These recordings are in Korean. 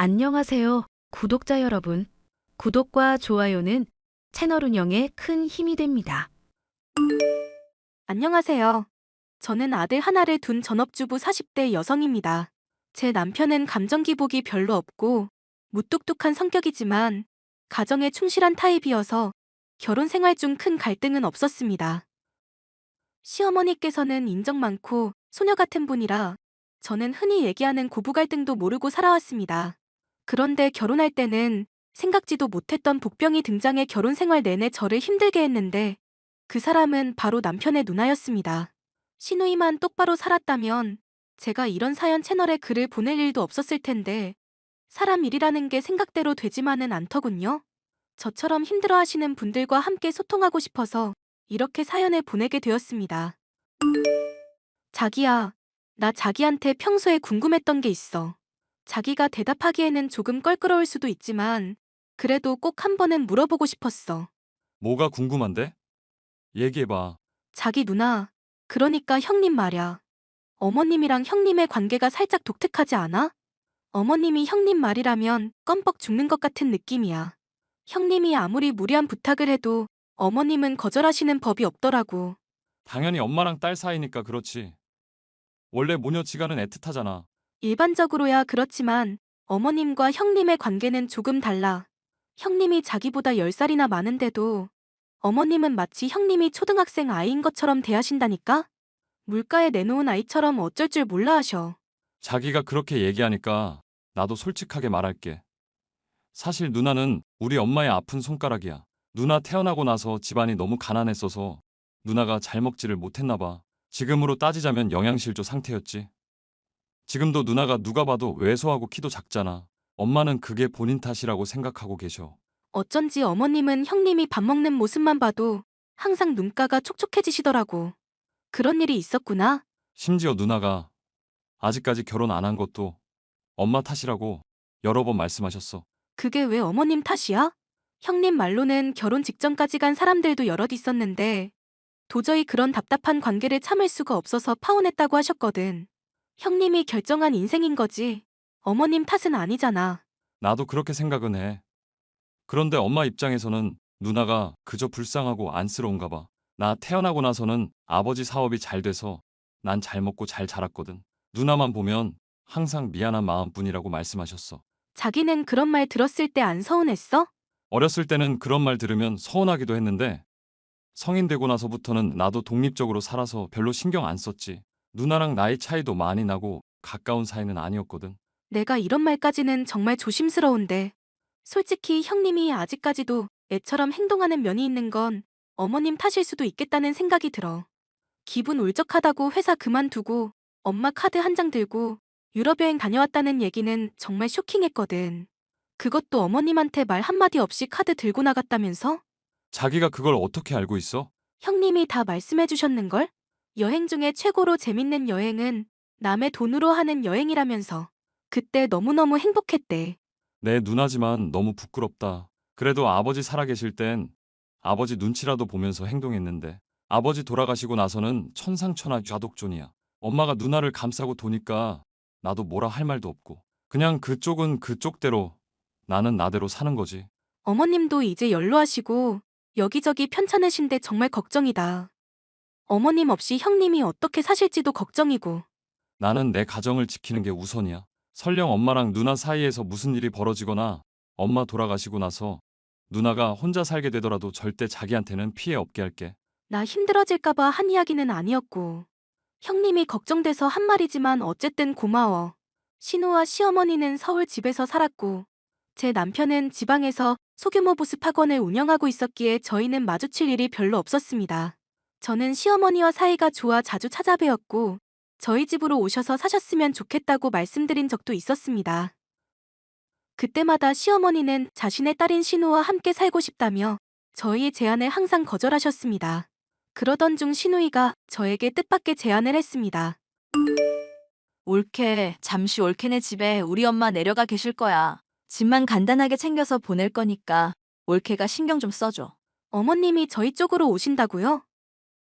안녕하세요, 구독자 여러분. 구독과 좋아요는 채널 운영에 큰 힘이 됩니다. 안녕하세요. 저는 아들 하나를 둔 전업주부 40대 여성입니다. 제 남편은 감정 기복이 별로 없고 무뚝뚝한 성격이지만 가정에 충실한 타입이어서 결혼 생활 중 큰 갈등은 없었습니다. 시어머니께서는 인정 많고 소녀 같은 분이라 저는 흔히 얘기하는 고부 갈등도 모르고 살아왔습니다. 그런데 결혼할 때는 생각지도 못했던 복병이 등장해 결혼 생활 내내 저를 힘들게 했는데 그 사람은 바로 남편의 누나였습니다. 시누이만 똑바로 살았다면 제가 이런 사연 채널에 글을 보낼 일도 없었을 텐데 사람 일이라는 게 생각대로 되지만은 않더군요. 저처럼 힘들어하시는 분들과 함께 소통하고 싶어서 이렇게 사연을 보내게 되었습니다. 자기야, 나 자기한테 평소에 궁금했던 게 있어. 자기가 대답하기에는 조금 껄끄러울 수도 있지만 그래도 꼭 한 번은 물어보고 싶었어. 뭐가 궁금한데? 얘기해봐. 자기 누나, 그러니까 형님 말야. 어머님이랑 형님의 관계가 살짝 독특하지 않아? 어머님이 형님 말이라면 껌뻑 죽는 것 같은 느낌이야. 형님이 아무리 무리한 부탁을 해도 어머님은 거절하시는 법이 없더라고. 당연히 엄마랑 딸 사이니까 그렇지. 원래 모녀지간은 애틋하잖아. 일반적으로야 그렇지만 어머님과 형님의 관계는 조금 달라. 형님이 자기보다 10살이나 많은데도 어머님은 마치 형님이 초등학생 아이인 것처럼 대하신다니까? 물가에 내놓은 아이처럼 어쩔 줄 몰라 하셔. 자기가 그렇게 얘기하니까 나도 솔직하게 말할게. 사실 누나는 우리 엄마의 아픈 손가락이야. 누나 태어나고 나서 집안이 너무 가난했어서 누나가 잘 먹지를 못했나 봐. 지금으로 따지자면 영양실조 상태였지. 지금도 누나가 누가 봐도 왜소하고 키도 작잖아. 엄마는 그게 본인 탓이라고 생각하고 계셔. 어쩐지 어머님은 형님이 밥 먹는 모습만 봐도 항상 눈가가 촉촉해지시더라고. 그런 일이 있었구나. 심지어 누나가 아직까지 결혼 안 한 것도 엄마 탓이라고 여러 번 말씀하셨어. 그게 왜 어머님 탓이야? 형님 말로는 결혼 직전까지 간 사람들도 여럿 있었는데 도저히 그런 답답한 관계를 참을 수가 없어서 파혼했다고 하셨거든. 형님이 결정한 인생인 거지. 어머님 탓은 아니잖아. 나도 그렇게 생각은 해. 그런데 엄마 입장에서는 누나가 그저 불쌍하고 안쓰러운가 봐. 나 태어나고 나서는 아버지 사업이 잘 돼서 난 잘 먹고 잘 자랐거든. 누나만 보면 항상 미안한 마음뿐이라고 말씀하셨어. 자기는 그런 말 들었을 때 안 서운했어? 어렸을 때는 그런 말 들으면 서운하기도 했는데 성인 되고 나서부터는 나도 독립적으로 살아서 별로 신경 안 썼지. 누나랑 나이 차이도 많이 나고 가까운 사이는 아니었거든. 내가 이런 말까지는 정말 조심스러운데. 솔직히 형님이 아직까지도 애처럼 행동하는 면이 있는 건 어머님 탓일 수도 있겠다는 생각이 들어. 기분 울적하다고 회사 그만두고 엄마 카드 한 장 들고 유럽 여행 다녀왔다는 얘기는 정말 쇼킹했거든. 그것도 어머님한테 말 한마디 없이 카드 들고 나갔다면서? 자기가 그걸 어떻게 알고 있어? 형님이 다 말씀해 주셨는걸? 여행 중에 최고로 재밌는 여행은 남의 돈으로 하는 여행이라면서. 그때 너무너무 행복했대. 내 누나지만 너무 부끄럽다. 그래도 아버지 살아계실 땐 아버지 눈치라도 보면서 행동했는데 아버지 돌아가시고 나서는 천상천하 좌독존이야. 엄마가 누나를 감싸고 도니까 나도 뭐라 할 말도 없고 그냥 그쪽은 그쪽대로 나는 나대로 사는 거지. 어머님도 이제 연로하시고 여기저기 편찮으신데 정말 걱정이다. 어머님 없이 형님이 어떻게 사실지도 걱정이고. 나는 내 가정을 지키는 게 우선이야. 설령 엄마랑 누나 사이에서 무슨 일이 벌어지거나 엄마 돌아가시고 나서 누나가 혼자 살게 되더라도 절대 자기한테는 피해 없게 할게. 나 힘들어질까봐 한 이야기는 아니었고. 형님이 걱정돼서 한 말이지만 어쨌든 고마워. 신우와 시어머니는 서울 집에서 살았고 제 남편은 지방에서 소규모 보습 학원을 운영하고 있었기에 저희는 마주칠 일이 별로 없었습니다. 저는 시어머니와 사이가 좋아 자주 찾아뵈었고 저희 집으로 오셔서 사셨으면 좋겠다고 말씀드린 적도 있었습니다. 그때마다 시어머니는 자신의 딸인 신우와 함께 살고 싶다며 저희의 제안을 항상 거절하셨습니다. 그러던 중 신우이가 저에게 뜻밖의 제안을 했습니다. 올케, 잠시 올케네 집에 우리 엄마 내려가 계실 거야. 집만 간단하게 챙겨서 보낼 거니까 올케가 신경 좀 써줘. 어머님이 저희 쪽으로 오신다고요?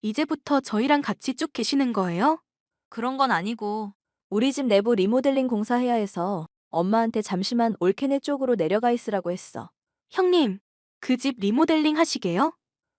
이제부터 저희랑 같이 쭉 계시는 거예요? 그런 건 아니고 우리 집 내부 리모델링 공사해야 해서 엄마한테 잠시만 올케네 쪽으로 내려가 있으라고 했어. 형님, 그 집 리모델링 하시게요?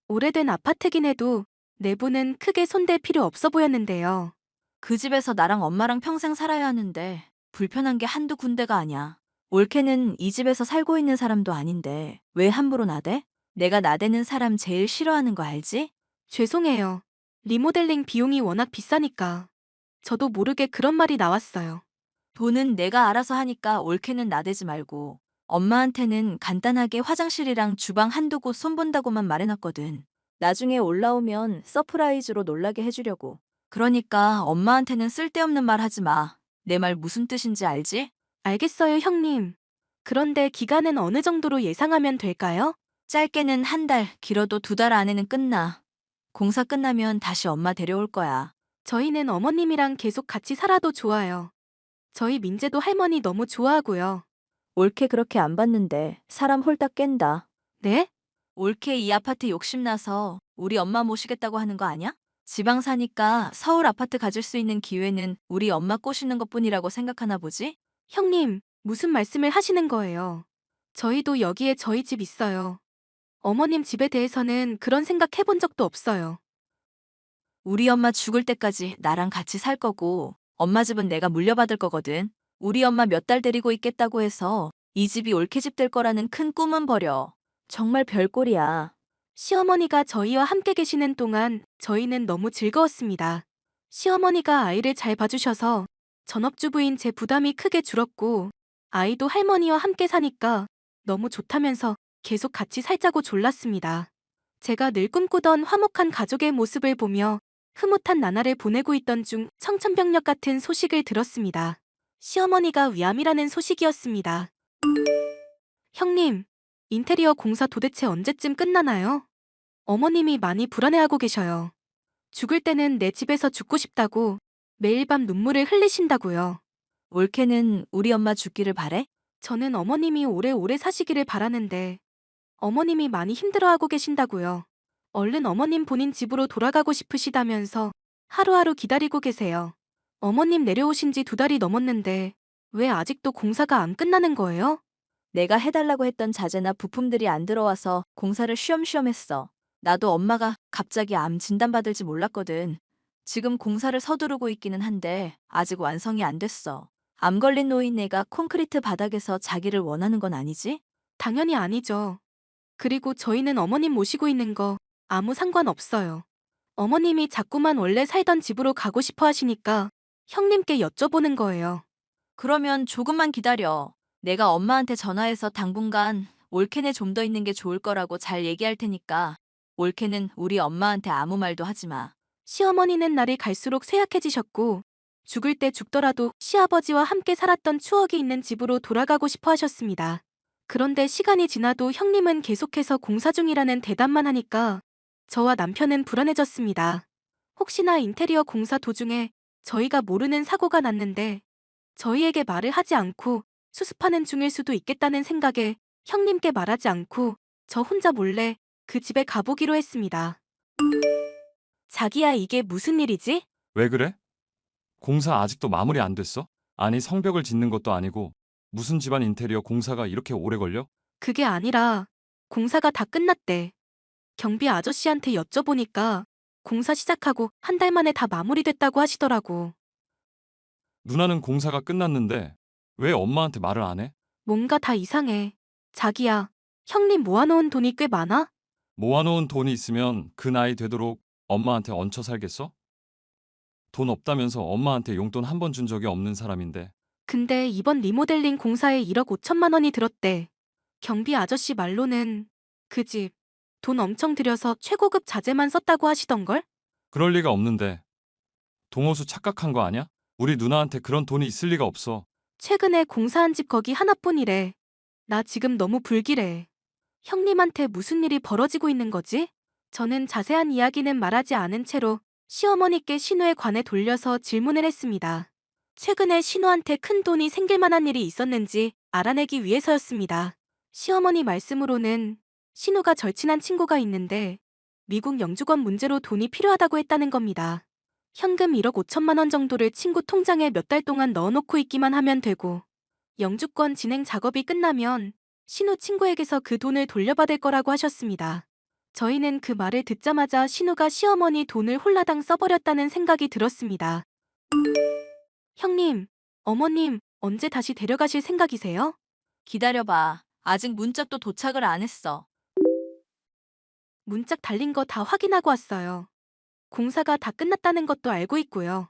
오래된 아파트긴 해도 내부는 크게 손댈 필요 없어 보였는데요. 그 집에서 나랑 엄마랑 평생 살아야 하는데 불편한 게 한두 군데가 아니야. 올케는 이 집에서 살고 있는 사람도 아닌데 왜 함부로 나대? 내가 나대는 사람 제일 싫어하는 거 알지? 죄송해요. 리모델링 비용이 워낙 비싸니까. 저도 모르게 그런 말이 나왔어요. 돈은 내가 알아서 하니까 올케는 나대지 말고. 엄마한테는 간단하게 화장실이랑 주방 한두 곳 손본다고만 말해놨거든. 나중에 올라오면 서프라이즈로 놀라게 해주려고. 그러니까 엄마한테는 쓸데없는 말 하지 마. 내 말 무슨 뜻인지 알지? 알겠어요, 형님. 그런데 기간은 어느 정도로 예상하면 될까요? 짧게는 한 달, 길어도 2달 안에는 끝나. 공사 끝나면 다시 엄마 데려올 거야. 저희는 어머님이랑 계속 같이 살아도 좋아요. 저희 민재도 할머니 너무 좋아하고요. 올케 그렇게 안 봤는데 사람 홀딱 깬다. 네? 올케 이 아파트 욕심나서 우리 엄마 모시겠다고 하는 거 아니야? 지방 사니까 서울 아파트 가질 수 있는 기회는 우리 엄마 꼬시는 것뿐이라고 생각하나 보지? 형님, 무슨 말씀을 하시는 거예요? 저희도 여기에 저희 집 있어요. 어머님 집에 대해서는 그런 생각 해본 적도 없어요. 우리 엄마 죽을 때까지 나랑 같이 살 거고 엄마 집은 내가 물려받을 거거든. 우리 엄마 몇 달 데리고 있겠다고 해서 이 집이 올케 집 될 거라는 큰 꿈은 버려. 정말 별꼴이야. 시어머니가 저희와 함께 계시는 동안 저희는 너무 즐거웠습니다. 시어머니가 아이를 잘 봐주셔서 전업주부인 제 부담이 크게 줄었고 아이도 할머니와 함께 사니까 너무 좋다면서 계속 같이 살자고 졸랐습니다. 제가 늘 꿈꾸던 화목한 가족의 모습을 보며 흐뭇한 나날을 보내고 있던 중 청천벽력 같은 소식을 들었습니다. 시어머니가 위암이라는 소식이었습니다. 형님, 인테리어 공사 도대체 언제쯤 끝나나요? 어머님이 많이 불안해하고 계셔요. 죽을 때는 내 집에서 죽고 싶다고 매일 밤 눈물을 흘리신다고요. 올케는 우리 엄마 죽기를 바래? 저는 어머님이 오래오래 사시기를 바라는데 어머님이 많이 힘들어하고 계신다고요. 얼른 어머님 본인 집으로 돌아가고 싶으시다면서 하루하루 기다리고 계세요. 어머님 내려오신 지 2달이 넘었는데 왜 아직도 공사가 안 끝나는 거예요? 내가 해달라고 했던 자재나 부품들이 안 들어와서 공사를 쉬엄쉬엄 했어. 나도 엄마가 갑자기 암 진단받을지 몰랐거든. 지금 공사를 서두르고 있기는 한데 아직 완성이 안 됐어. 암 걸린 노인네가 콘크리트 바닥에서 자기를 원하는 건 아니지? 당연히 아니죠. 그리고 저희는 어머님 모시고 있는 거 아무 상관없어요. 어머님이 자꾸만 원래 살던 집으로 가고 싶어 하시니까 형님께 여쭤보는 거예요. 그러면 조금만 기다려. 내가 엄마한테 전화해서 당분간 올케네 좀 더 있는 게 좋을 거라고 잘 얘기할 테니까 올케는 우리 엄마한테 아무 말도 하지 마. 시어머니는 날이 갈수록 쇠약해지셨고 죽을 때 죽더라도 시아버지와 함께 살았던 추억이 있는 집으로 돌아가고 싶어 하셨습니다. 그런데 시간이 지나도 형님은 계속해서 공사 중이라는 대답만 하니까 저와 남편은 불안해졌습니다. 혹시나 인테리어 공사 도중에 저희가 모르는 사고가 났는데 저희에게 말을 하지 않고 수습하는 중일 수도 있겠다는 생각에 형님께 말하지 않고 저 혼자 몰래 그 집에 가보기로 했습니다. 자기야, 이게 무슨 일이지? 왜 그래? 공사 아직도 마무리 안 됐어? 아니, 성벽을 짓는 것도 아니고 무슨 집안 인테리어 공사가 이렇게 오래 걸려? 그게 아니라 공사가 다 끝났대. 경비 아저씨한테 여쭤보니까 공사 시작하고 한 달 만에 다 마무리됐다고 하시더라고. 누나는 공사가 끝났는데 왜 엄마한테 말을 안 해? 뭔가 다 이상해. 자기야, 형님 모아놓은 돈이 꽤 많아? 모아놓은 돈이 있으면 그 나이 되도록 엄마한테 얹혀 살겠어? 돈 없다면서 엄마한테 용돈 한 번 준 적이 없는 사람인데. 근데 이번 리모델링 공사에 1억 5천만 원이 들었대. 경비 아저씨 말로는 그 집 돈 엄청 들여서 최고급 자재만 썼다고 하시던걸? 그럴 리가 없는데. 동호수 착각한 거 아니야? 우리 누나한테 그런 돈이 있을 리가 없어. 최근에 공사한 집 거기 하나뿐이래. 나 지금 너무 불길해. 형님한테 무슨 일이 벌어지고 있는 거지? 저는 자세한 이야기는 말하지 않은 채로 시어머니께 신우에 관해 돌려서 질문을 했습니다. 최근에 신우한테 큰 돈이 생길 만한 일이 있었는지 알아내기 위해서였습니다. 시어머니 말씀으로는 신우가 절친한 친구가 있는데 미국 영주권 문제로 돈이 필요하다고 했다는 겁니다. 현금 1억 5천만 원 정도를 친구 통장에 몇 달 동안 넣어놓고 있기만 하면 되고 영주권 진행 작업이 끝나면 신우 친구에게서 그 돈을 돌려받을 거라고 하셨습니다. 저희는 그 말을 듣자마자 신우가 시어머니 돈을 홀라당 써버렸다는 생각이 들었습니다. 형님, 어머님, 언제 다시 데려가실 생각이세요? 기다려봐. 아직 문짝도 도착을 안 했어. 문짝 달린 거 다 확인하고 왔어요. 공사가 다 끝났다는 것도 알고 있고요.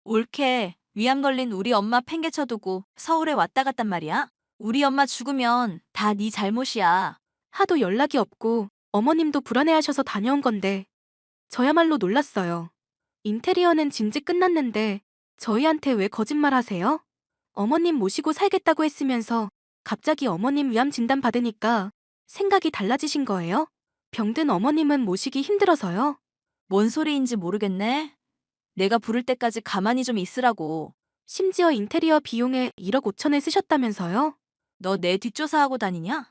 옳게 위암 걸린 우리 엄마 팽개쳐두고 서울에 왔다 갔단 말이야? 우리 엄마 죽으면 다 네 잘못이야. 하도 연락이 없고 어머님도 불안해하셔서 다녀온 건데 저야말로 놀랐어요. 인테리어는 진즉 끝났는데 저희한테 왜 거짓말 하세요? 어머님 모시고 살겠다고 했으면서 갑자기 어머님 위암 진단 받으니까 생각이 달라지신 거예요? 병든 어머님은 모시기 힘들어서요? 뭔 소리인지 모르겠네. 내가 부를 때까지 가만히 좀 있으라고. 심지어 인테리어 비용에 1억 5천을 쓰셨다면서요? 너 내 뒷조사하고 다니냐?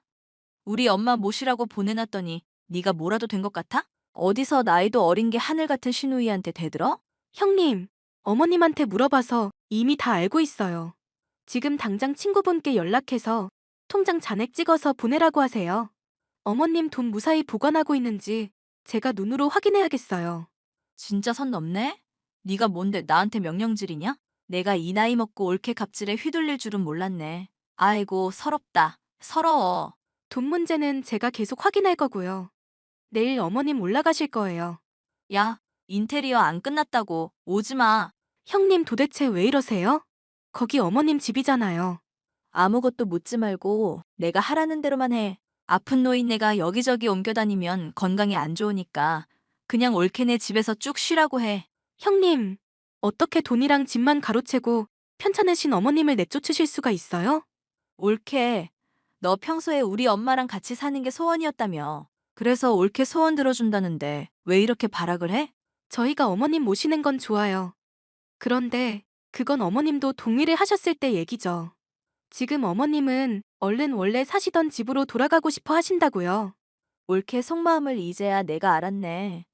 우리 엄마 모시라고 보내놨더니 네가 뭐라도 된 것 같아? 어디서 나이도 어린 게 하늘 같은 시누이한테 대들어? 형님, 어머님한테 물어봐서 이미 다 알고 있어요. 지금 당장 친구분께 연락해서 통장 잔액 찍어서 보내라고 하세요. 어머님 돈 무사히 보관하고 있는지 제가 눈으로 확인해야겠어요. 진짜 선 넘네? 네가 뭔데 나한테 명령질이냐? 내가 이 나이 먹고 옳게 갑질에 휘둘릴 줄은 몰랐네. 아이고 서럽다. 서러워. 돈 문제는 제가 계속 확인할 거고요. 내일 어머님 올라가실 거예요. 야, 인테리어 안 끝났다고. 오지 마. 형님 도대체 왜 이러세요? 거기 어머님 집이잖아요. 아무것도 묻지 말고 내가 하라는 대로만 해. 아픈 노인네가 여기저기 옮겨다니면 건강에 안 좋으니까 그냥 옳게 내 집에서 쭉 쉬라고 해. 형님, 어떻게 돈이랑 집만 가로채고 편찮으신 어머님을 내쫓으실 수가 있어요? 옳게. 너 평소에 우리 엄마랑 같이 사는 게 소원이었다며. 그래서 옳게 소원 들어준다는데 왜 이렇게 발악을 해? 저희가 어머님 모시는 건 좋아요. 그런데 그건 어머님도 동의를 하셨을 때 얘기죠. 지금 어머님은 얼른 원래 사시던 집으로 돌아가고 싶어 하신다고요. 옳게 속마음을 이제야 내가 알았네.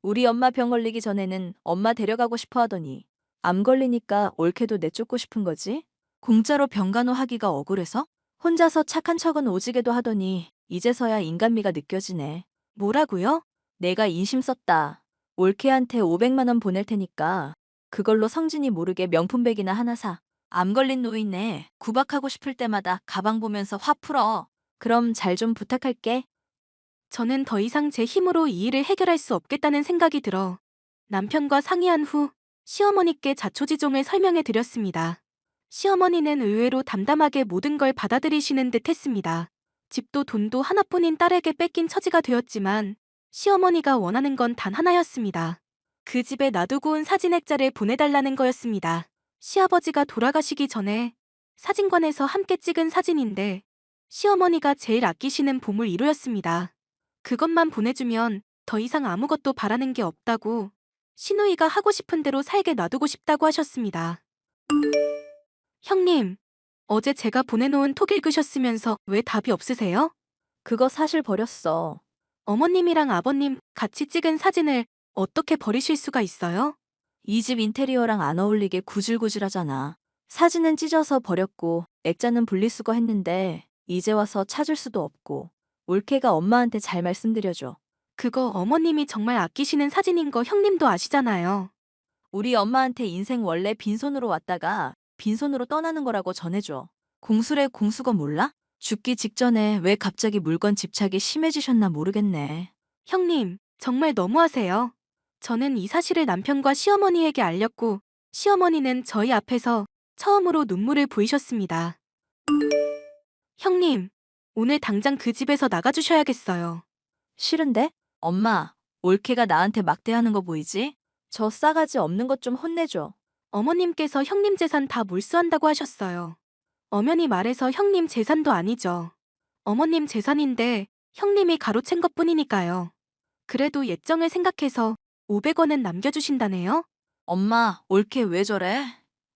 우리 엄마 병 걸리기 전에는 엄마 데려가고 싶어 하더니 암 걸리니까 옳게도 내쫓고 싶은 거지? 공짜로 병간호하기가 억울해서? 혼자서 착한 척은 오지게도 하더니 이제서야 인간미가 느껴지네. 뭐라고요? 내가 인심 썼다. 옳케한테 500만 원 보낼 테니까 그걸로 성진이 모르게 명품백이나 하나 사. 암 걸린 노인네 구박하고 싶을 때마다 가방 보면서 화 풀어. 그럼 잘 좀 부탁할게. 저는 더 이상 제 힘으로 이 일을 해결할 수 없겠다는 생각이 들어 남편과 상의한 후 시어머니께 자초지종을 설명해 드렸습니다. 시어머니는 의외로 담담하게 모든 걸 받아들이시는 듯 했습니다. 집도 돈도 하나뿐인 딸에게 뺏긴 처지가 되었지만 시어머니가 원하는 건 단 하나였습니다. 그 집에 놔두고 온 사진 액자를 보내달라는 거였습니다. 시아버지가 돌아가시기 전에 사진관에서 함께 찍은 사진인데 시어머니가 제일 아끼시는 보물 1호였습니다. 그것만 보내주면 더 이상 아무것도 바라는 게 없다고 시누이가 하고 싶은 대로 살게 놔두고 싶다고 하셨습니다. 형님, 어제 제가 보내놓은 톡 읽으셨으면서 왜 답이 없으세요? 그거 사실 버렸어. 어머님이랑 아버님 같이 찍은 사진을 어떻게 버리실 수가 있어요? 이 집 인테리어랑 안 어울리게 구질구질하잖아. 사진은 찢어서 버렸고 액자는 분리수거 했는데 이제 와서 찾을 수도 없고 올케가 엄마한테 잘 말씀드려줘. 그거 어머님이 정말 아끼시는 사진인 거 형님도 아시잖아요. 우리 엄마한테 인생 원래 빈손으로 왔다가 빈손으로 떠나는 거라고 전해줘. 공술의 공수거 몰라? 죽기 직전에 왜 갑자기 물건 집착이 심해지셨나 모르겠네. 형님, 정말 너무하세요. 저는 이 사실을 남편과 시어머니에게 알렸고 시어머니는 저희 앞에서 처음으로 눈물을 보이셨습니다. 형님, 오늘 당장 그 집에서 나가주셔야겠어요. 싫은데? 엄마, 올케가 나한테 막대하는 거 보이지? 저 싸가지 없는 것 좀 혼내줘. 어머님께서 형님 재산 다 몰수한다고 하셨어요. 엄연히 말해서 형님 재산도 아니죠. 어머님 재산인데 형님이 가로챈 것뿐이니까요. 그래도 예정을 생각해서 500원은 남겨주신다네요? 엄마, 올케 왜 저래?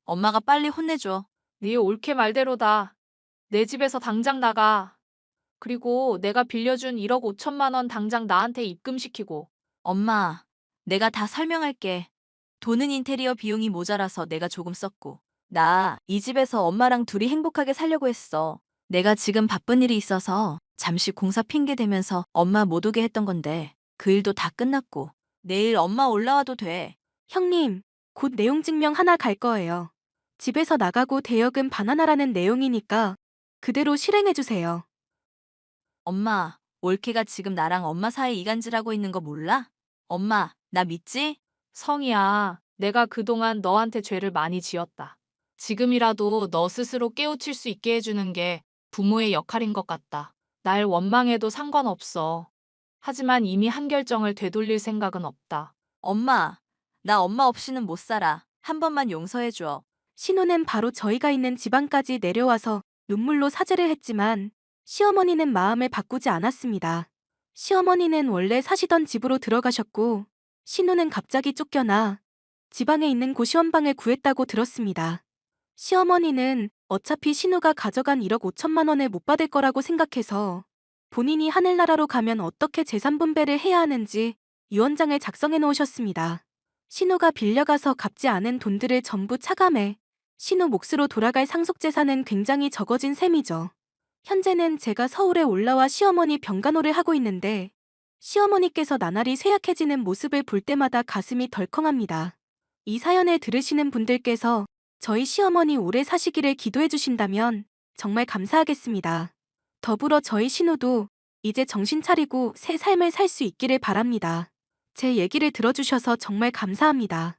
엄마가 빨리 혼내줘. 네 옳게 말대로다. 내 집에서 당장 나가. 그리고 내가 빌려준 1억 5천만 원 당장 나한테 입금시키고. 엄마, 내가 다 설명할게. 돈은 인테리어 비용이 모자라서 내가 조금 썼고 나 이 집에서 엄마랑 둘이 행복하게 살려고 했어. 내가 지금 바쁜 일이 있어서 잠시 공사 핑계 대면서 엄마 못 오게 했던 건데 그 일도 다 끝났고 내일 엄마 올라와도 돼. 형님, 곧 내용 증명 하나 갈 거예요. 집에서 나가고 대여금 반환하라는 내용이니까 그대로 실행해주세요. 엄마, 올케가 지금 나랑 엄마 사이 이간질하고 있는 거 몰라? 엄마, 나 믿지? 성희야, 내가 그동안 너한테 죄를 많이 지었다. 지금이라도 너 스스로 깨우칠 수 있게 해주는 게 부모의 역할인 것 같다. 날 원망해도 상관없어. 하지만 이미 한 결정을 되돌릴 생각은 없다. 엄마, 나 엄마 없이는 못 살아. 한 번만 용서해줘. 신우는 바로 저희가 있는 지방까지 내려와서 눈물로 사죄를 했지만 시어머니는 마음을 바꾸지 않았습니다. 시어머니는 원래 사시던 집으로 들어가셨고 신우는 갑자기 쫓겨나 지방에 있는 고시원방을 구했다고 들었습니다. 시어머니는 어차피 신우가 가져간 1억 5천만 원을 못 받을 거라고 생각해서 본인이 하늘나라로 가면 어떻게 재산 분배를 해야 하는지 유언장을 작성해 놓으셨습니다. 신우가 빌려가서 갚지 않은 돈들을 전부 차감해 신우 몫으로 돌아갈 상속재산은 굉장히 적어진 셈이죠. 현재는 제가 서울에 올라와 시어머니 병간호를 하고 있는데 시어머니께서 나날이 쇠약해지는 모습을 볼 때마다 가슴이 덜컹합니다. 이 사연을 들으시는 분들께서 저희 시어머니 오래 사시기를 기도해 주신다면 정말 감사하겠습니다. 더불어 저희 신우도 이제 정신 차리고 새 삶을 살 수 있기를 바랍니다. 제 얘기를 들어주셔서 정말 감사합니다.